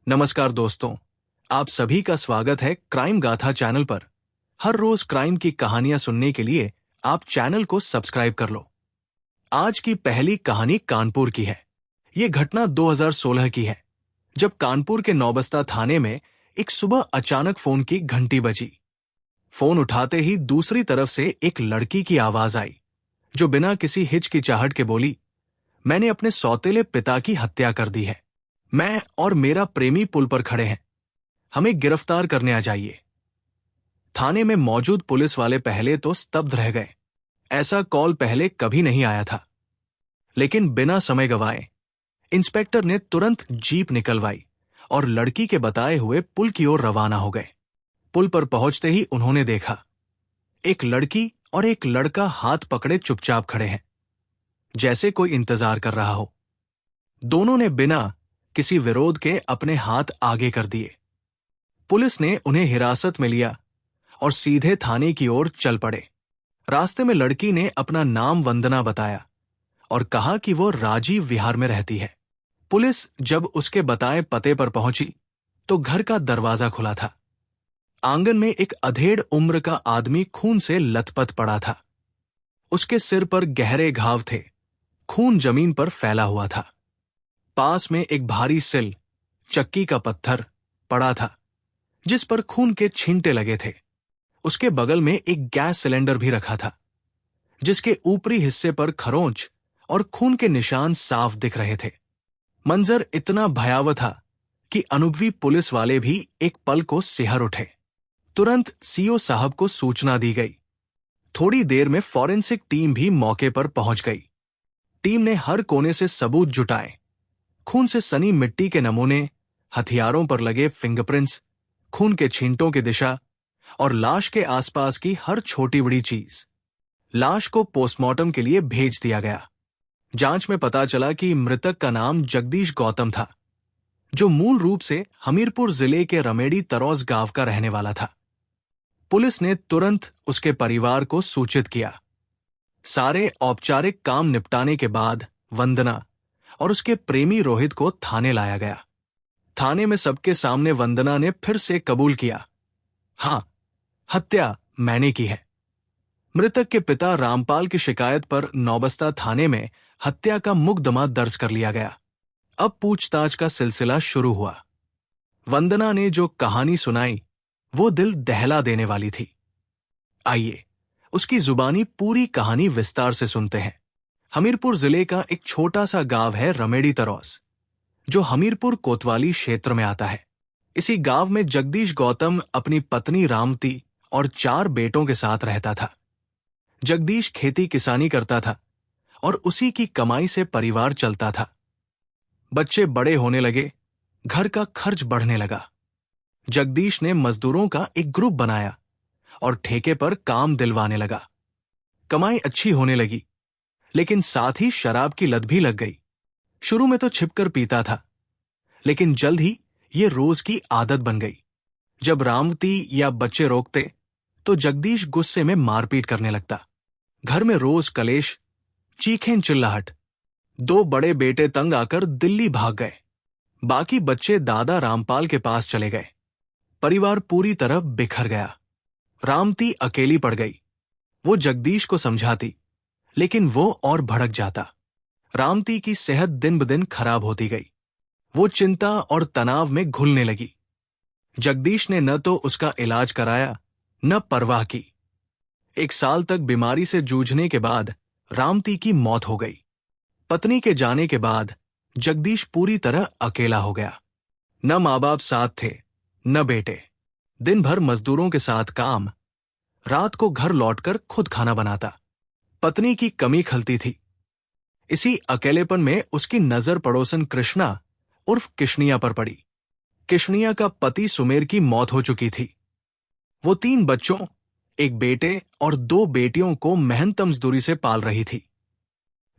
नमस्कार दोस्तों, आप सभी का स्वागत है क्राइम गाथा चैनल पर। हर रोज क्राइम की कहानियां सुनने के लिए आप चैनल को सब्सक्राइब कर लो। आज की पहली कहानी कानपुर की है। ये घटना 2016 की है, जब कानपुर के नौबस्ता थाने में एक सुबह अचानक फोन की घंटी बजी। फोन उठाते ही दूसरी तरफ से एक लड़की की आवाज आई, जो बिना किसी हिचकिचाहट के बोली, मैंने अपने सौतेले पिता की हत्या कर दी है। मैं और मेरा प्रेमी पुल पर खड़े हैं, हमें गिरफ्तार करने आ जाइए। थाने में मौजूद पुलिस वाले पहले तो स्तब्ध रह गए। ऐसा कॉल पहले कभी नहीं आया था। लेकिन बिना समय गवाए इंस्पेक्टर ने तुरंत जीप निकलवाई और लड़की के बताए हुए पुल की ओर रवाना हो गए। पुल पर पहुंचते ही उन्होंने देखा, एक लड़की और एक लड़का हाथ पकड़े चुपचाप खड़े हैं, जैसे कोई इंतजार कर रहा हो। दोनों ने बिना किसी विरोध के अपने हाथ आगे कर दिए। पुलिस ने उन्हें हिरासत में लिया और सीधे थाने की ओर चल पड़े। रास्ते में लड़की ने अपना नाम वंदना बताया और कहा कि वो राजीव विहार में रहती है। पुलिस जब उसके बताए पते पर पहुंची तो घर का दरवाजा खुला था। आंगन में एक अधेड़ उम्र का आदमी खून से लथपथ पड़ा था। उसके सिर पर गहरे घाव थे, खून जमीन पर फैला हुआ था। पास में एक भारी सिल, चक्की का पत्थर पड़ा था, जिस पर खून के छींटे लगे थे। उसके बगल में एक गैस सिलेंडर भी रखा था, जिसके ऊपरी हिस्से पर खरोंच और खून के निशान साफ दिख रहे थे। मंजर इतना भयावह था कि अनुभवी पुलिस वाले भी एक पल को सिहर उठे। तुरंत सीओ साहब को सूचना दी गई। थोड़ी देर में फॉरेंसिक टीम भी मौके पर पहुंच गई। टीम ने हर कोने से सबूत जुटाए। खून से सनी मिट्टी के नमूने, हथियारों पर लगे फिंगरप्रिंट्स, खून के छींटों की दिशा और लाश के आसपास की हर छोटी बड़ी चीज। लाश को पोस्टमार्टम के लिए भेज दिया गया। जांच में पता चला कि मृतक का नाम जगदीश गौतम था, जो मूल रूप से हमीरपुर जिले के रमेड़ी तरौज गांव का रहने वाला था। पुलिस ने तुरंत उसके परिवार को सूचित किया। सारे औपचारिक काम निपटाने के बाद वंदना और उसके प्रेमी रोहित को थाने लाया गया। थाने में सबके सामने वंदना ने फिर से कबूल किया, हां, हत्या मैंने की है। मृतक के पिता रामपाल की शिकायत पर नौबस्ता थाने में हत्या का मुकदमा दर्ज कर लिया गया। अब पूछताछ का सिलसिला शुरू हुआ। वंदना ने जो कहानी सुनाई वो दिल दहला देने वाली थी। आइए उसकी जुबानी पूरी कहानी विस्तार से सुनते हैं। हमीरपुर जिले का एक छोटा सा गांव है रमेड़ी तरौस, जो हमीरपुर कोतवाली क्षेत्र में आता है। इसी गांव में जगदीश गौतम अपनी पत्नी रामती और 4 बेटों के साथ रहता था। जगदीश खेती किसानी करता था और उसी की कमाई से परिवार चलता था। बच्चे बड़े होने लगे, घर का खर्च बढ़ने लगा। जगदीश ने मजदूरों का एक ग्रुप बनाया और ठेके पर काम दिलवाने लगा। कमाई अच्छी होने लगी, लेकिन साथ ही शराब की लत भी लग गई। शुरू में तो छिपकर पीता था, लेकिन जल्द ही ये रोज की आदत बन गई। जब रामती या बच्चे रोकते तो जगदीश गुस्से में मारपीट करने लगता। घर में रोज कलेश, चीखें, चिल्लाहट। 2 बड़े बेटे तंग आकर दिल्ली भाग गए। बाकी बच्चे दादा रामपाल के पास चले गए। परिवार पूरी तरह बिखर गया। रामती अकेली पड़ गई। वो जगदीश को समझाती, लेकिन वो और भड़क जाता। रामती की सेहत दिन ब दिन खराब होती गई। वो चिंता और तनाव में घुलने लगी। जगदीश ने न तो उसका इलाज कराया, न परवाह की। 1 साल तक बीमारी से जूझने के बाद रामती की मौत हो गई। पत्नी के जाने के बाद जगदीश पूरी तरह अकेला हो गया। न माँ बाप साथ थे, न बेटे। दिन भर मजदूरों के साथ काम, रात को घर लौटकर खुद खाना बनाता। पत्नी की कमी खलती थी। इसी अकेलेपन में उसकी नजर पड़ोसन कृष्णा उर्फ किशनिया पर पड़ी। किशनिया का पति सुमेर की मौत हो चुकी थी। वो 3 बच्चों, 1 बेटे और 2 बेटियों को मेहनत मजदूरी से पाल रही थी।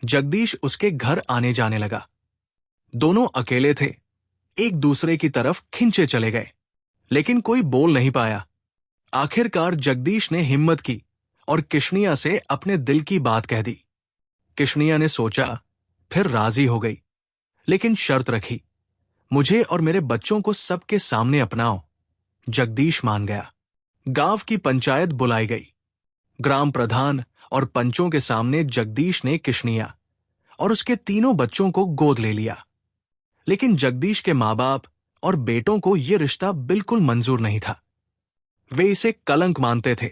जगदीश उसके घर आने जाने लगा। दोनों अकेले थे, एक दूसरे की तरफ खिंचे चले गए, लेकिन कोई बोल नहीं पाया। आखिरकार जगदीश ने हिम्मत की और किशनिया से अपने दिल की बात कह दी। किशनिया ने सोचा, फिर राजी हो गई, लेकिन शर्त रखी, मुझे और मेरे बच्चों को सबके सामने अपनाओ। जगदीश मान गया। गांव की पंचायत बुलाई गई। ग्राम प्रधान और पंचों के सामने जगदीश ने किशनिया और उसके तीनों बच्चों को गोद ले लिया। लेकिन जगदीश के माँ बाप और बेटों को यह रिश्ता बिल्कुल मंजूर नहीं था। वे इसे कलंक मानते थे।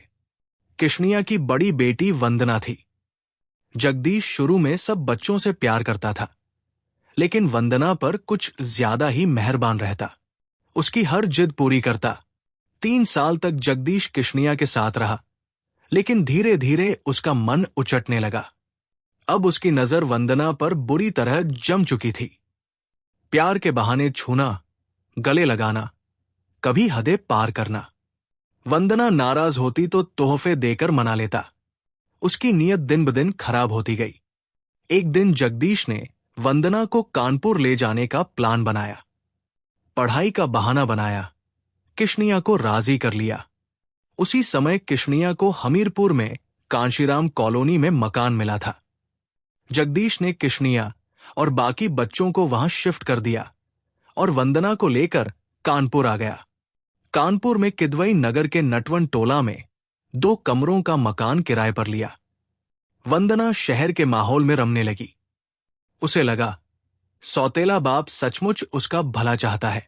किशनिया की बड़ी बेटी वंदना थी। जगदीश शुरू में सब बच्चों से प्यार करता था, लेकिन वंदना पर कुछ ज्यादा ही मेहरबान रहता। उसकी हर जिद पूरी करता। 3 साल तक जगदीश किशनिया के साथ रहा, लेकिन धीरे धीरे उसका मन उचटने लगा। अब उसकी नजर वंदना पर बुरी तरह जम चुकी थी। प्यार के बहाने छूना, गले लगाना, कभी हदें पार करना। वंदना नाराज होती तो तोहफे देकर मना लेता। उसकी नीयत दिन ब दिन खराब होती गई। एक दिन जगदीश ने वंदना को कानपुर ले जाने का प्लान बनाया। पढ़ाई का बहाना बनाया। किशनिया को राजी कर लिया। उसी समय किशनिया को हमीरपुर में कांशीराम कॉलोनी में मकान मिला था। जगदीश ने किशनिया और बाकी बच्चों को वहां शिफ्ट कर दिया और वंदना को लेकर कानपुर आ गया। कानपुर में किदवई नगर के नटवन टोला में 2 कमरों का मकान किराए पर लिया। वंदना शहर के माहौल में रमने लगी। उसे लगा सौतेला बाप सचमुच उसका भला चाहता है,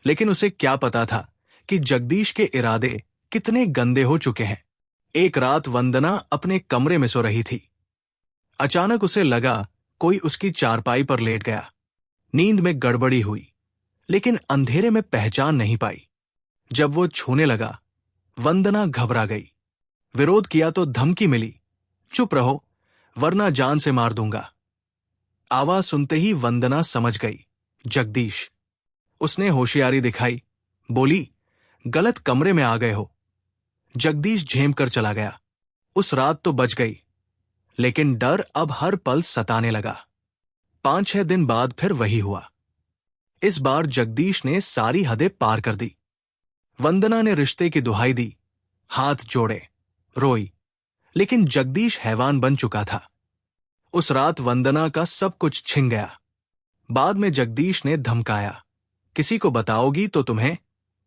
लेकिन उसे क्या पता था कि जगदीश के इरादे कितने गंदे हो चुके हैं। एक रात वंदना अपने कमरे में सो रही थी। अचानक उसे लगा कोई उसकी चारपाई पर लेट गया। नींद में गड़बड़ी हुई, लेकिन अंधेरे में पहचान नहीं पाई। जब वो छूने लगा, वंदना घबरा गई। विरोध किया तो धमकी मिली, चुप रहो वरना जान से मार दूंगा। आवाज सुनते ही वंदना समझ गई, जगदीश। उसने होशियारी दिखाई, बोली, गलत कमरे में आ गए हो। जगदीश झेम कर चला गया। उस रात तो बच गई, लेकिन डर अब हर पल सताने लगा। 5-6 दिन बाद फिर वही हुआ। इस बार जगदीश ने सारी हदें पार कर दी। वंदना ने रिश्ते की दुहाई दी, हाथ जोड़े, रोई, लेकिन जगदीश हैवान बन चुका था। उस रात वंदना का सब कुछ छिन गया। बाद में जगदीश ने धमकाया, किसी को बताओगी तो तुम्हें,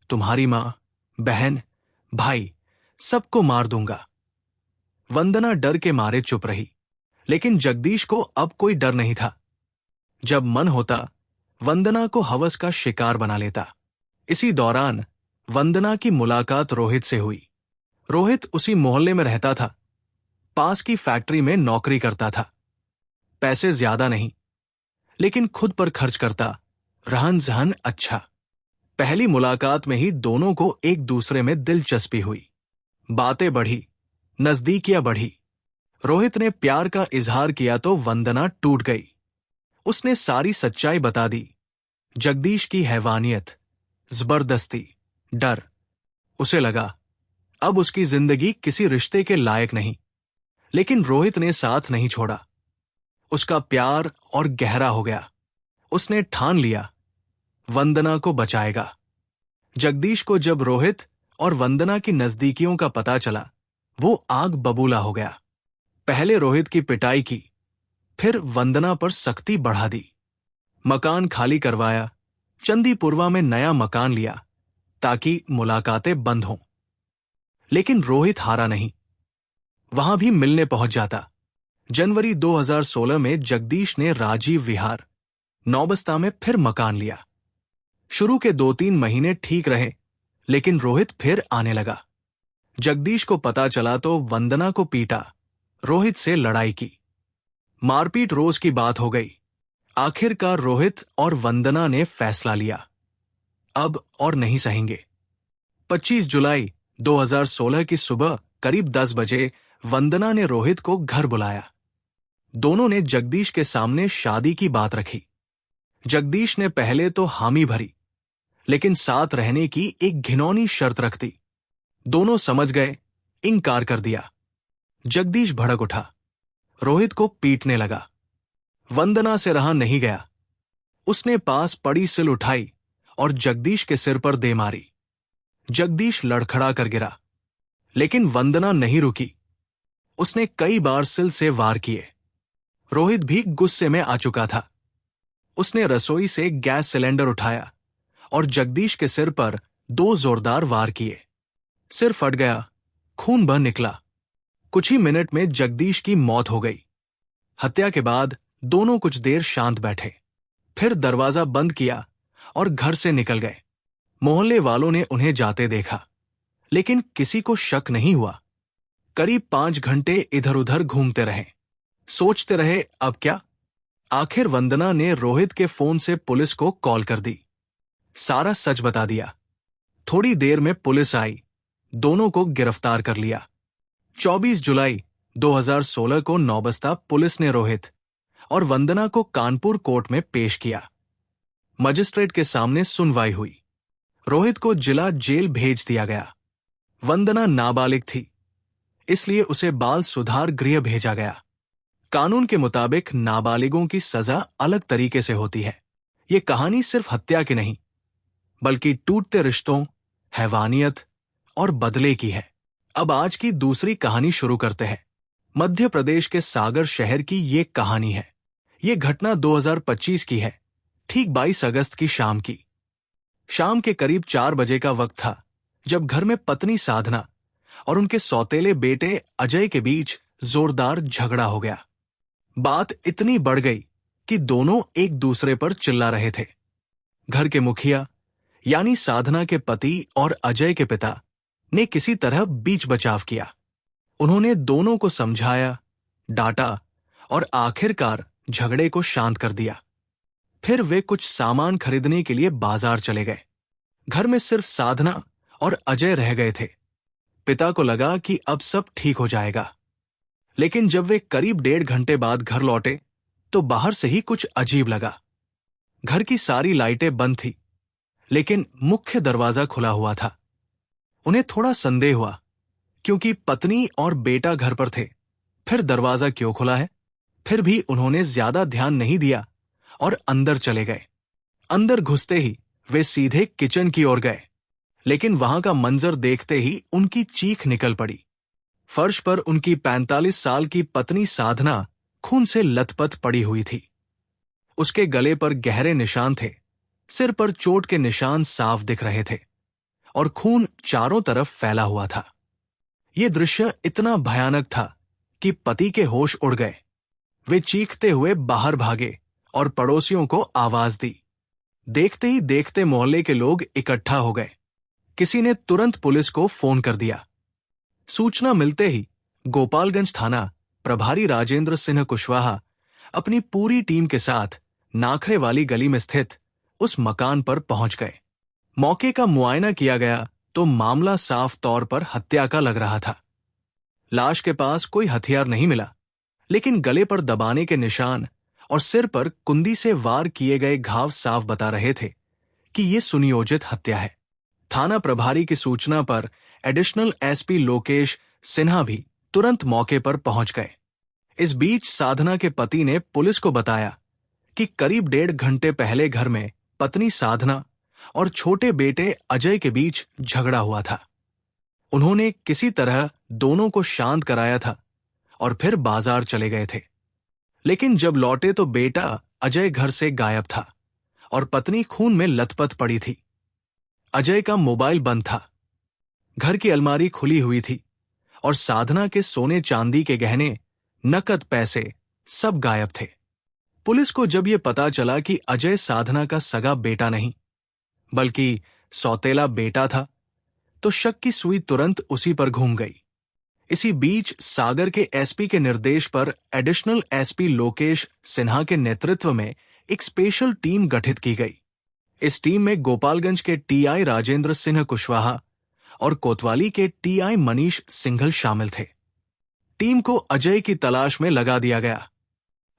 तुम्हारी मां, बहन, भाई सबको मार दूंगा। वंदना डर के मारे चुप रही, लेकिन जगदीश को अब कोई डर नहीं था। जब मन होता, वंदना को हवस का शिकार बना लेता। इसी दौरान वंदना की मुलाकात रोहित से हुई। रोहित उसी मोहल्ले में रहता था। पास की फैक्ट्री में नौकरी करता था। पैसे ज्यादा नहीं, लेकिन खुद पर खर्च करता, रहन सहन अच्छा। पहली मुलाकात में ही दोनों को एक दूसरे में दिलचस्पी हुई। बातें बढ़ी, नजदीकियां बढ़ी। रोहित ने प्यार का इजहार किया तो वंदना टूट गई। उसने सारी सच्चाई बता दी। जगदीश की हैवानियत, जबरदस्ती, डर। उसे लगा अब उसकी जिंदगी किसी रिश्ते के लायक नहीं, लेकिन रोहित ने साथ नहीं छोड़ा। उसका प्यार और गहरा हो गया। उसने ठान लिया, वंदना को बचाएगा। जगदीश को जब रोहित और वंदना की नजदीकियों का पता चला, वो आग बबूला हो गया। पहले रोहित की पिटाई की, फिर वंदना पर सख्ती बढ़ा दी। मकान खाली करवाया, चंदीपुरवा में नया मकान लिया ताकि मुलाकातें बंद हों। लेकिन रोहित हारा नहीं, वहां भी मिलने पहुंच जाता। जनवरी 2016 में जगदीश ने राजीव विहार, नौबस्ता में फिर मकान लिया। शुरू के 2-3 महीने ठीक रहे, लेकिन रोहित फिर आने लगा। जगदीश को पता चला तो वंदना को पीटा, रोहित से लड़ाई की। मारपीट रोज की बात हो गई। आखिरकार रोहित और वंदना ने फैसला लिया, अब और नहीं सहेंगे। 25 जुलाई 2016 की सुबह करीब 10 बजे वंदना ने रोहित को घर बुलाया। दोनों ने जगदीश के सामने शादी की बात रखी। जगदीश ने पहले तो हामी भरी, लेकिन साथ रहने की एक घिनौनी शर्त रख दी। दोनों समझ गए, इनकार कर दिया। जगदीश भड़क उठा, रोहित को पीटने लगा। वंदना से रहा नहीं गया। उसने पास पड़ी सिल उठाई और जगदीश के सिर पर दे मारी। जगदीश लड़खड़ा कर गिरा, लेकिन वंदना नहीं रुकी। उसने कई बार सिल से वार किए। रोहित भी गुस्से में आ चुका था। उसने रसोई से गैस सिलेंडर उठाया और जगदीश के सिर पर 2 जोरदार वार किए। सिर फट गया, खून बह निकला। कुछ ही मिनट में जगदीश की मौत हो गई। हत्या के बाद दोनों कुछ देर शांत बैठे, फिर दरवाजा बंद किया और घर से निकल गए। मोहल्ले वालों ने उन्हें जाते देखा, लेकिन किसी को शक नहीं हुआ। करीब 5 घंटे इधर उधर घूमते रहे, सोचते रहे अब क्या। आखिर वंदना ने रोहित के फोन से पुलिस को कॉल कर दी, सारा सच बता दिया। थोड़ी देर में पुलिस आई, दोनों को गिरफ्तार कर लिया। 24 जुलाई 2016 को नौबस्ता पुलिस ने रोहित और वंदना को कानपुर कोर्ट में पेश किया। मजिस्ट्रेट के सामने सुनवाई हुई। रोहित को जिला जेल भेज दिया गया। वंदना नाबालिग थी, इसलिए उसे बाल सुधार गृह भेजा गया। कानून के मुताबिक नाबालिगों की सजा अलग तरीके से होती है। ये कहानी सिर्फ हत्या की नहीं, बल्कि टूटते रिश्तों, हैवानियत और बदले की है। अब आज की दूसरी कहानी शुरू करते हैं। मध्य प्रदेश के सागर शहर की ये कहानी है। ये घटना 2025 की है, ठीक 22 अगस्त की शाम की। शाम के करीब 4 बजे का वक्त था, जब घर में पत्नी साधना और उनके सौतेले बेटे अजय के बीच जोरदार झगड़ा हो गया। बात इतनी बढ़ गई कि दोनों एक दूसरे पर चिल्ला रहे थे। घर के मुखिया यानी साधना के पति और अजय के पिता ने किसी तरह बीच बचाव किया। उन्होंने दोनों को समझाया, डांटा और आखिरकार झगड़े को शांत कर दिया। फिर वे कुछ सामान खरीदने के लिए बाजार चले गए। घर में सिर्फ साधना और अजय रह गए थे। पिता को लगा कि अब सब ठीक हो जाएगा, लेकिन जब वे करीब 1.5 घंटे बाद घर लौटे तो बाहर से ही कुछ अजीब लगा। घर की सारी लाइटें बंद थी, लेकिन मुख्य दरवाजा खुला हुआ था। उन्हें थोड़ा संदेह हुआ, क्योंकि पत्नी और बेटा घर पर थे। फिर दरवाजा क्यों खुला है? फिर भी उन्होंने ज्यादा ध्यान नहीं दिया और अंदर चले गए। अंदर घुसते ही वे सीधे किचन की ओर गए, लेकिन वहां का मंजर देखते ही उनकी चीख निकल पड़ी। फर्श पर उनकी 45 साल की पत्नी साधना खून से लथपथ पड़ी हुई थी। उसके गले पर गहरे निशान थे, सिर पर चोट के निशान साफ दिख रहे थे और खून चारों तरफ फैला हुआ था। यह दृश्य इतना भयानक था कि पति के होश उड़ गए। वे चीखते हुए बाहर भागे और पड़ोसियों को आवाज दी। देखते ही देखते मोहल्ले के लोग इकट्ठा हो गए। किसी ने तुरंत पुलिस को फोन कर दिया। सूचना मिलते ही गोपालगंज थाना प्रभारी राजेंद्र सिंह कुशवाहा अपनी पूरी टीम के साथ नाखरे वाली गली में स्थित उस मकान पर पहुंच गए। मौके का मुआयना किया गया तो मामला साफ तौर पर हत्या का लग रहा था। लाश के पास कोई हथियार नहीं मिला, लेकिन गले पर दबाने के निशान और सिर पर कुंदी से वार किए गए घाव साफ बता रहे थे कि यह सुनियोजित हत्या है। थाना प्रभारी की सूचना पर एडिशनल एसपी लोकेश सिन्हा भी तुरंत मौके पर पहुंच गए। इस बीच साधना के पति ने पुलिस को बताया कि करीब 1.5 घंटे पहले घर में पत्नी साधना और छोटे बेटे अजय के बीच झगड़ा हुआ था। उन्होंने किसी तरह दोनों को शांत कराया था और फिर बाजार चले गए थे। लेकिन जब लौटे तो बेटा अजय घर से गायब था और पत्नी खून में लथपथ पड़ी थी। अजय का मोबाइल बंद था, घर की अलमारी खुली हुई थी और साधना के सोने चांदी के गहने, नकद पैसे सब गायब थे। पुलिस को जब यह पता चला कि अजय साधना का सगा बेटा नहीं बल्कि सौतेला बेटा था, तो शक की सुई तुरंत उसी पर घूम गई। इसी बीच सागर के एसपी के निर्देश पर एडिशनल एसपी लोकेश सिन्हा के नेतृत्व में एक स्पेशल टीम गठित की गई। इस टीम में गोपालगंज के टीआई राजेंद्र सिंह कुशवाहा और कोतवाली के टीआई मनीष सिंघल शामिल थे। टीम को अजय की तलाश में लगा दिया गया।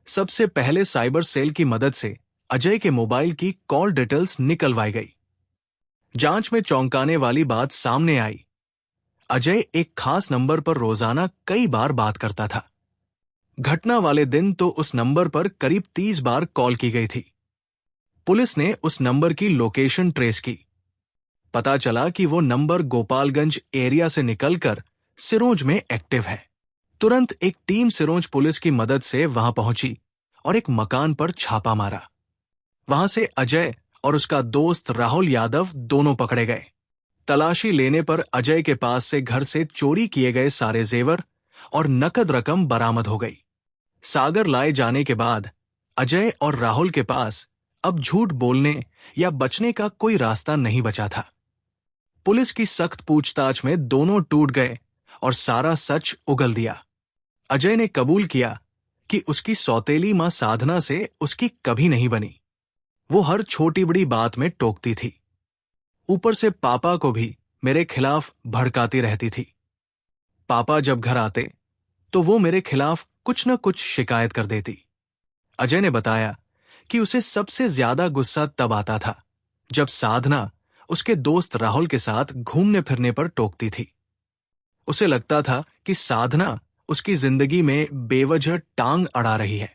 सबसे पहले साइबर सेल की मदद से अजय के मोबाइल की कॉल डिटेल्स निकलवाई गई। जांच में चौंकाने वाली बात सामने आई। अजय एक खास नंबर पर रोजाना कई बार बात करता था। घटना वाले दिन तो उस नंबर पर करीब 30 बार कॉल की गई थी। पुलिस ने उस नंबर की लोकेशन ट्रेस की। पता चला कि वो नंबर गोपालगंज एरिया से निकलकर सिरोंज में एक्टिव है। तुरंत एक टीम सिरोंज पुलिस की मदद से वहां पहुंची और एक मकान पर छापा मारा। वहां से अजय और उसका दोस्त राहुल यादव दोनों पकड़े गए। तलाशी लेने पर अजय के पास से घर से चोरी किए गए सारे जेवर और नकद रकम बरामद हो गई। सागर लाए जाने के बाद अजय और राहुल के पास अब झूठ बोलने या बचने का कोई रास्ता नहीं बचा था। पुलिस की सख्त पूछताछ में दोनों टूट गए और सारा सच उगल दिया। अजय ने कबूल किया कि उसकी सौतेली मां साधना से उसकी कभी नहीं बनी। वो हर छोटी बड़ी बात में टोकती थी। ऊपर से पापा को भी मेरे खिलाफ भड़काती रहती थी। पापा जब घर आते तो वो मेरे खिलाफ कुछ न कुछ शिकायत कर देती। अजय ने बताया कि उसे सबसे ज्यादा गुस्सा तब आता था जब साधना उसके दोस्त राहुल के साथ घूमने फिरने पर टोकती थी। उसे लगता था कि साधना उसकी जिंदगी में बेवजह टांग अड़ा रही है।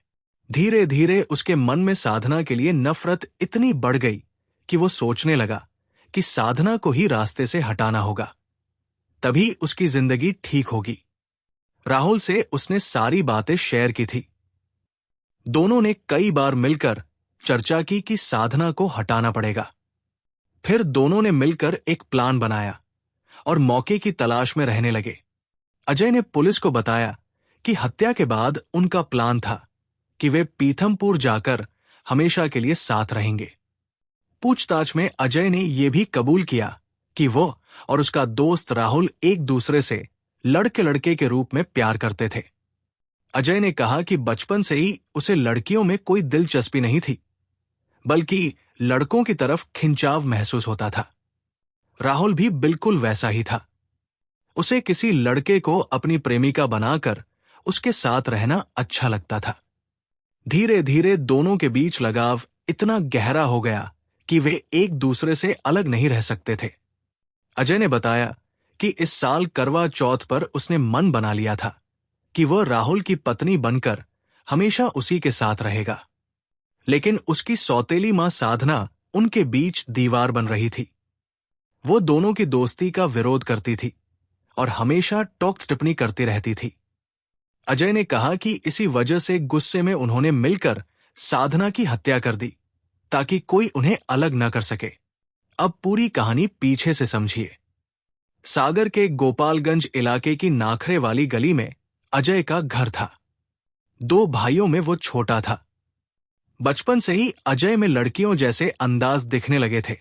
धीरे धीरे उसके मन में साधना के लिए नफरत इतनी बढ़ गई कि वो सोचने लगा कि साधना को ही रास्ते से हटाना होगा, तभी उसकी जिंदगी ठीक होगी। राहुल से उसने सारी बातें शेयर की थी। दोनों ने कई बार मिलकर चर्चा की कि साधना को हटाना पड़ेगा। फिर दोनों ने मिलकर एक प्लान बनाया और मौके की तलाश में रहने लगे। अजय ने पुलिस को बताया कि हत्या के बाद उनका प्लान था कि वे पीथमपुर जाकर हमेशा के लिए साथ रहेंगे। पूछताछ में अजय ने यह भी कबूल किया कि वो और उसका दोस्त राहुल एक दूसरे से लड़के लड़के के रूप में प्यार करते थे। अजय ने कहा कि बचपन से ही उसे लड़कियों में कोई दिलचस्पी नहीं थी, बल्कि लड़कों की तरफ खिंचाव महसूस होता था। राहुल भी बिल्कुल वैसा ही था। उसे किसी लड़के को अपनी प्रेमिका बनाकर उसके साथ रहना अच्छा लगता था। धीरे धीरे दोनों के बीच लगाव इतना गहरा हो गया कि वे एक दूसरे से अलग नहीं रह सकते थे। अजय ने बताया कि इस साल करवा चौथ पर उसने मन बना लिया था कि वह राहुल की पत्नी बनकर हमेशा उसी के साथ रहेगा। लेकिन उसकी सौतेली मां साधना उनके बीच दीवार बन रही थी। वो दोनों की दोस्ती का विरोध करती थी और हमेशा टोक टिप्पणी करती रहती थी। अजय ने कहा कि इसी वजह से गुस्से में उन्होंने मिलकर साधना की हत्या कर दी ताकि कोई उन्हें अलग न कर सके। अब पूरी कहानी पीछे से समझिए। सागर के गोपालगंज इलाके की नाखरे वाली गली में अजय का घर था। 2 भाइयों में वो छोटा था। बचपन से ही अजय में लड़कियों जैसे अंदाज दिखने लगे थे।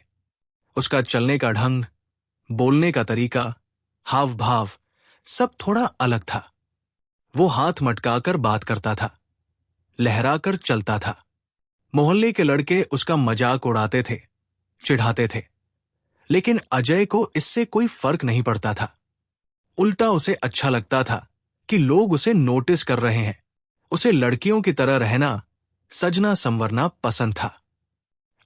उसका चलने का ढंग, बोलने का तरीका, हाव भाव सब थोड़ा अलग था। वो हाथ मटकाकर बात करता था, लहराकर चलता था। मोहल्ले के लड़के उसका मजाक उड़ाते थे, चिढ़ाते थे, लेकिन अजय को इससे कोई फर्क नहीं पड़ता था। उल्टा उसे अच्छा लगता था कि लोग उसे नोटिस कर रहे हैं। उसे लड़कियों की तरह रहना, सजना संवरना पसंद था।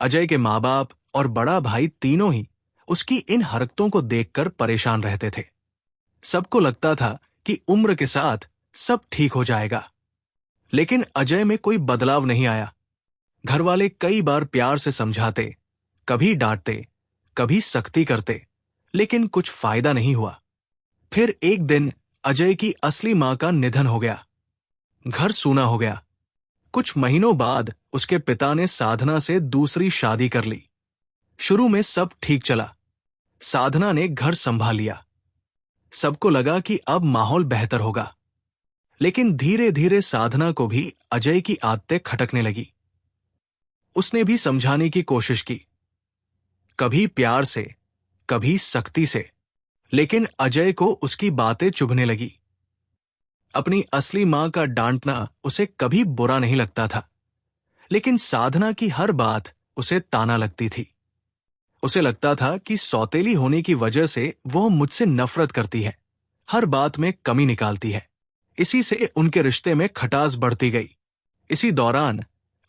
अजय के माँ बाप और बड़ा भाई तीनों ही उसकी इन हरकतों को देखकर परेशान रहते थे। सबको लगता था कि उम्र के साथ सब ठीक हो जाएगा, लेकिन अजय में कोई बदलाव नहीं आया। घरवाले कई बार प्यार से समझाते, कभी डांटते, कभी सख्ती करते, लेकिन कुछ फायदा नहीं हुआ। फिर एक दिन अजय की असली मां का निधन हो गया। घर सूना हो गया। कुछ महीनों बाद उसके पिता ने साधना से दूसरी शादी कर ली। शुरू में सब ठीक चला। साधना ने घर संभाल लिया। सबको लगा कि अब माहौल बेहतर होगा, लेकिन धीरे धीरे साधना को भी अजय की आदतें खटकने लगी। उसने भी समझाने की कोशिश की, कभी प्यार से, कभी सख्ती से, लेकिन अजय को उसकी बातें चुभने लगी। अपनी असली मां का डांटना उसे कभी बुरा नहीं लगता था, लेकिन साधना की हर बात उसे ताना लगती थी। उसे लगता था कि सौतेली होने की वजह से वह मुझसे नफरत करती है, हर बात में कमी निकालती है। इसी से उनके रिश्ते में खटास बढ़ती गई। इसी दौरान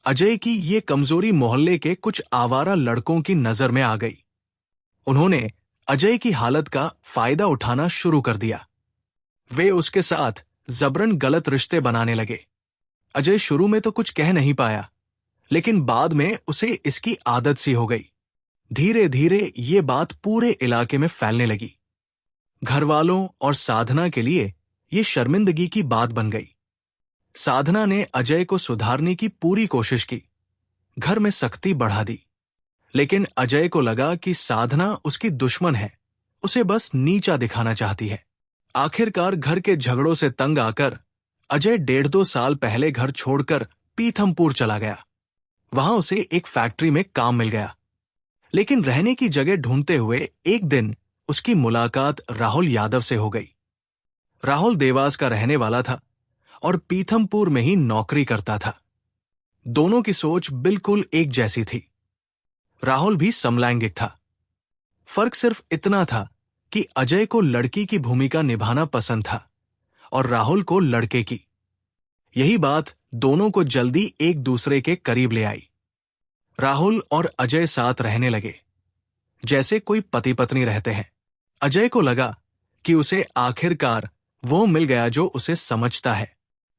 अजय की ये कमजोरी मोहल्ले के कुछ आवारा लड़कों की नजर में आ गई। उन्होंने अजय की हालत का फायदा उठाना शुरू कर दिया। वे उसके साथ जबरन गलत रिश्ते बनाने लगे। अजय शुरू में तो कुछ कह नहीं पाया, लेकिन बाद में उसे इसकी आदत सी हो गई। धीरे धीरे ये बात पूरे इलाके में फैलने लगी। घर वालों और साधना के लिए ये शर्मिंदगी की बात बन गई। साधना ने अजय को सुधारने की पूरी कोशिश की, घर में सख्ती बढ़ा दी, लेकिन अजय को लगा कि साधना उसकी दुश्मन है, उसे बस नीचा दिखाना चाहती है। आखिरकार घर के झगड़ों से तंग आकर अजय 1.5-2 साल पहले घर छोड़कर पीथमपुर चला गया। वहां उसे एक फैक्ट्री में काम मिल गया, लेकिन रहने की जगह ढूंढते हुए एक दिन उसकी मुलाकात राहुल यादव से हो गई। राहुल देवास का रहने वाला था और पीथमपुर में ही नौकरी करता था। दोनों की सोच बिल्कुल एक जैसी थी। राहुल भी समलैंगिक था। फर्क सिर्फ इतना था कि अजय को लड़की की भूमिका निभाना पसंद था और राहुल को लड़के की। यही बात दोनों को जल्दी एक दूसरे के करीब ले आई। राहुल और अजय साथ रहने लगे, जैसे कोई पति पत्नी रहते हैं। अजय को लगा कि उसे आखिरकार वो मिल गया जो उसे समझता है।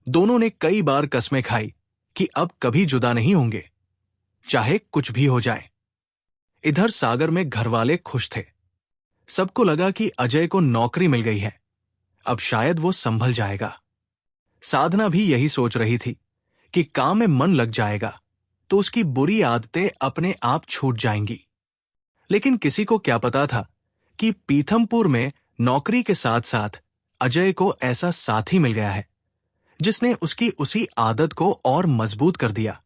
दोनों ने कई बार कस्में खाई कि अब कभी जुदा नहीं होंगे, चाहे कुछ भी हो जाए। इधर सागर में घरवाले खुश थे। सबको लगा कि अजय को नौकरी मिल गई है, अब शायद वो संभल जाएगा। साधना भी यही सोच रही थी कि काम में मन लग जाएगा तो उसकी बुरी आदतें अपने आप छूट जाएंगी। लेकिन किसी को क्या पता था कि पीथमपुर में नौकरी के साथ साथ अजय को ऐसा साथी मिल गया है जिसने उसकी उसी आदत को और मजबूत कर दिया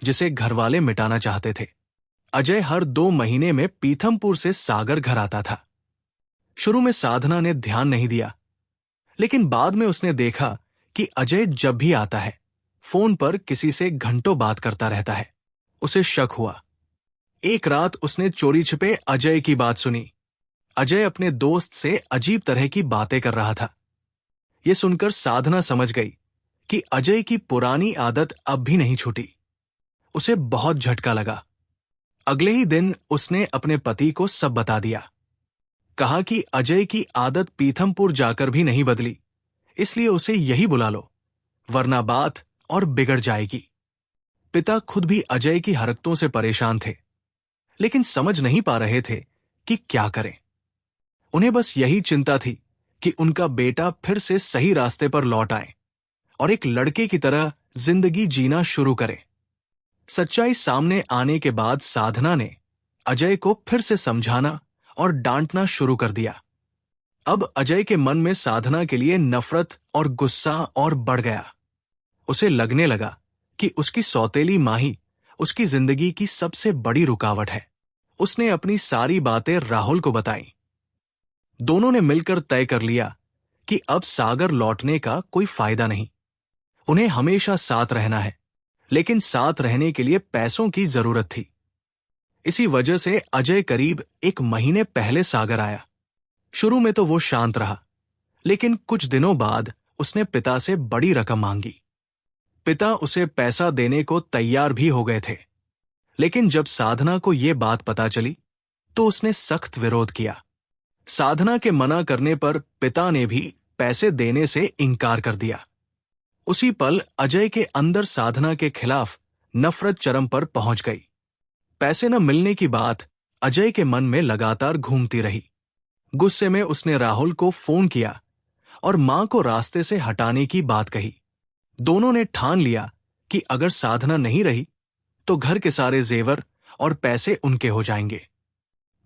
जिसे घरवाले मिटाना चाहते थे। अजय हर 2 महीने में पीथमपुर से सागर घर आता था। शुरू में साधना ने ध्यान नहीं दिया, लेकिन बाद में उसने देखा कि अजय जब भी आता है फोन पर किसी से घंटों बात करता रहता है। उसे शक हुआ। एक रात उसने चोरी छिपे अजय की बात सुनी। अजय अपने दोस्त से अजीब तरह की बातें कर रहा था। यह सुनकर साधना समझ गई कि अजय की पुरानी आदत अब भी नहीं छूटी। उसे बहुत झटका लगा। अगले ही दिन उसने अपने पति को सब बता दिया। कहा कि अजय की आदत पीथमपुर जाकर भी नहीं बदली, इसलिए उसे यही बुला लो, वरना बात और बिगड़ जाएगी। पिता खुद भी अजय की हरकतों से परेशान थे, लेकिन समझ नहीं पा रहे थे कि क्या करें। उन्हें बस यही चिंता थी कि उनका बेटा फिर से सही रास्ते पर लौट आए और एक लड़के की तरह जिंदगी जीना शुरू करे। सच्चाई सामने आने के बाद साधना ने अजय को फिर से समझाना और डांटना शुरू कर दिया। अब अजय के मन में साधना के लिए नफरत और गुस्सा और बढ़ गया। उसे लगने लगा कि उसकी सौतेली मां ही उसकी जिंदगी की सबसे बड़ी रुकावट है। उसने अपनी सारी बातें राहुल को बताई। दोनों ने मिलकर तय कर लिया कि अब सागर लौटने का कोई फायदा नहीं। उन्हें हमेशा साथ रहना है, लेकिन साथ रहने के लिए पैसों की जरूरत थी। इसी वजह से अजय करीब 1 महीने पहले सागर आया। शुरू में तो वो शांत रहा, लेकिन कुछ दिनों बाद उसने पिता से बड़ी रकम मांगी। पिता उसे पैसा देने को तैयार भी हो गए थे, लेकिन जब साधना को यह बात पता चली तो उसने सख्त विरोध किया। साधना के मना करने पर पिता ने भी पैसे देने से इनकार कर दिया। उसी पल अजय के अंदर साधना के खिलाफ नफरत चरम पर पहुंच गई। पैसे न मिलने की बात अजय के मन में लगातार घूमती रही। गुस्से में उसने राहुल को फोन किया और मां को रास्ते से हटाने की बात कही। दोनों ने ठान लिया कि अगर साधना नहीं रही तो घर के सारे जेवर और पैसे उनके हो जाएंगे।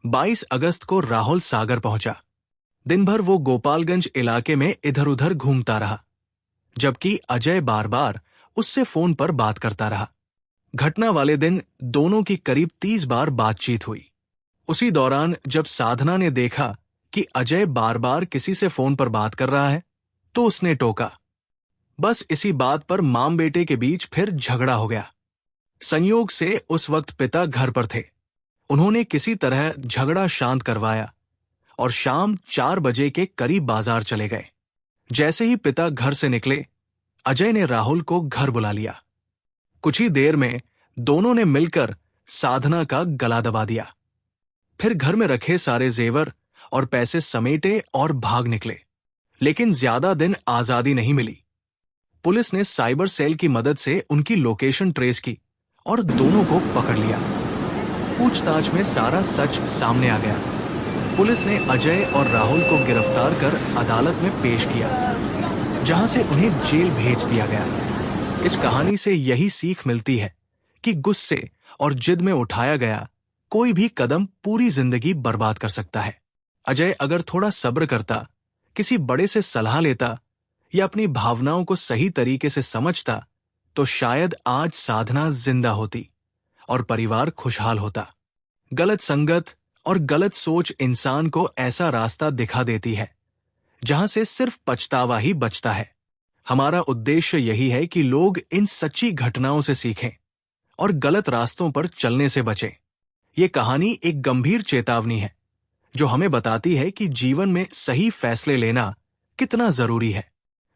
22 अगस्त को राहुल सागर पहुंचा। दिन भर वो गोपालगंज इलाके में इधर उधर घूमता रहा, जबकि अजय बार बार उससे फोन पर बात करता रहा। घटना वाले दिन दोनों की करीब 30 बार बातचीत हुई। उसी दौरान जब साधना ने देखा कि अजय बार बार किसी से फोन पर बात कर रहा है तो उसने टोका। बस इसी बात पर मां बेटे के बीच फिर झगड़ा हो गया। संयोग से उस वक्त पिता घर पर थे। उन्होंने किसी तरह झगड़ा शांत करवाया और शाम 4 बजे के करीब बाजार चले गए। जैसे ही पिता घर से निकले, अजय ने राहुल को घर बुला लिया। कुछ ही देर में दोनों ने मिलकर साधना का गला दबा दिया। फिर घर में रखे सारे जेवर और पैसे समेटे और भाग निकले। लेकिन ज्यादा दिन आजादी नहीं मिली। पुलिस ने साइबर सेल की मदद से उनकी लोकेशन ट्रेस की और दोनों को पकड़ लिया। पूछताछ में सारा सच सामने आ गया। पुलिस ने अजय और राहुल को गिरफ्तार कर अदालत में पेश किया, जहां से उन्हें जेल भेज दिया गया। इस कहानी से यही सीख मिलती है कि गुस्से और जिद में उठाया गया कोई भी कदम पूरी जिंदगी बर्बाद कर सकता है। अजय अगर थोड़ा सब्र करता, किसी बड़े से सलाह लेता या अपनी भावनाओं को सही तरीके से समझता, तो शायद आज साधना जिंदा होती और परिवार खुशहाल होता। गलत संगत और गलत सोच इंसान को ऐसा रास्ता दिखा देती है जहां से सिर्फ पछतावा ही बचता है। हमारा उद्देश्य यही है कि लोग इन सच्ची घटनाओं से सीखें और गलत रास्तों पर चलने से बचें। ये कहानी एक गंभीर चेतावनी है जो हमें बताती है कि जीवन में सही फैसले लेना कितना जरूरी है।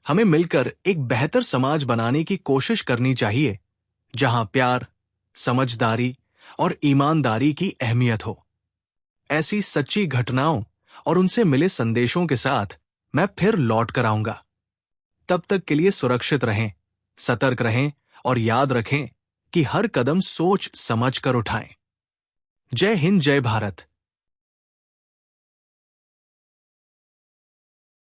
हमें मिलकर एक बेहतर समाज बनाने की कोशिश करनी चाहिए जहां प्यार, समझदारी और ईमानदारी की अहमियत हो। ऐसी सच्ची घटनाओं और उनसे मिले संदेशों के साथ मैं फिर लौट कर आऊंगा। तब तक के लिए सुरक्षित रहें, सतर्क रहें और याद रखें कि हर कदम सोच समझ कर उठाएं। जय हिंद, जय भारत।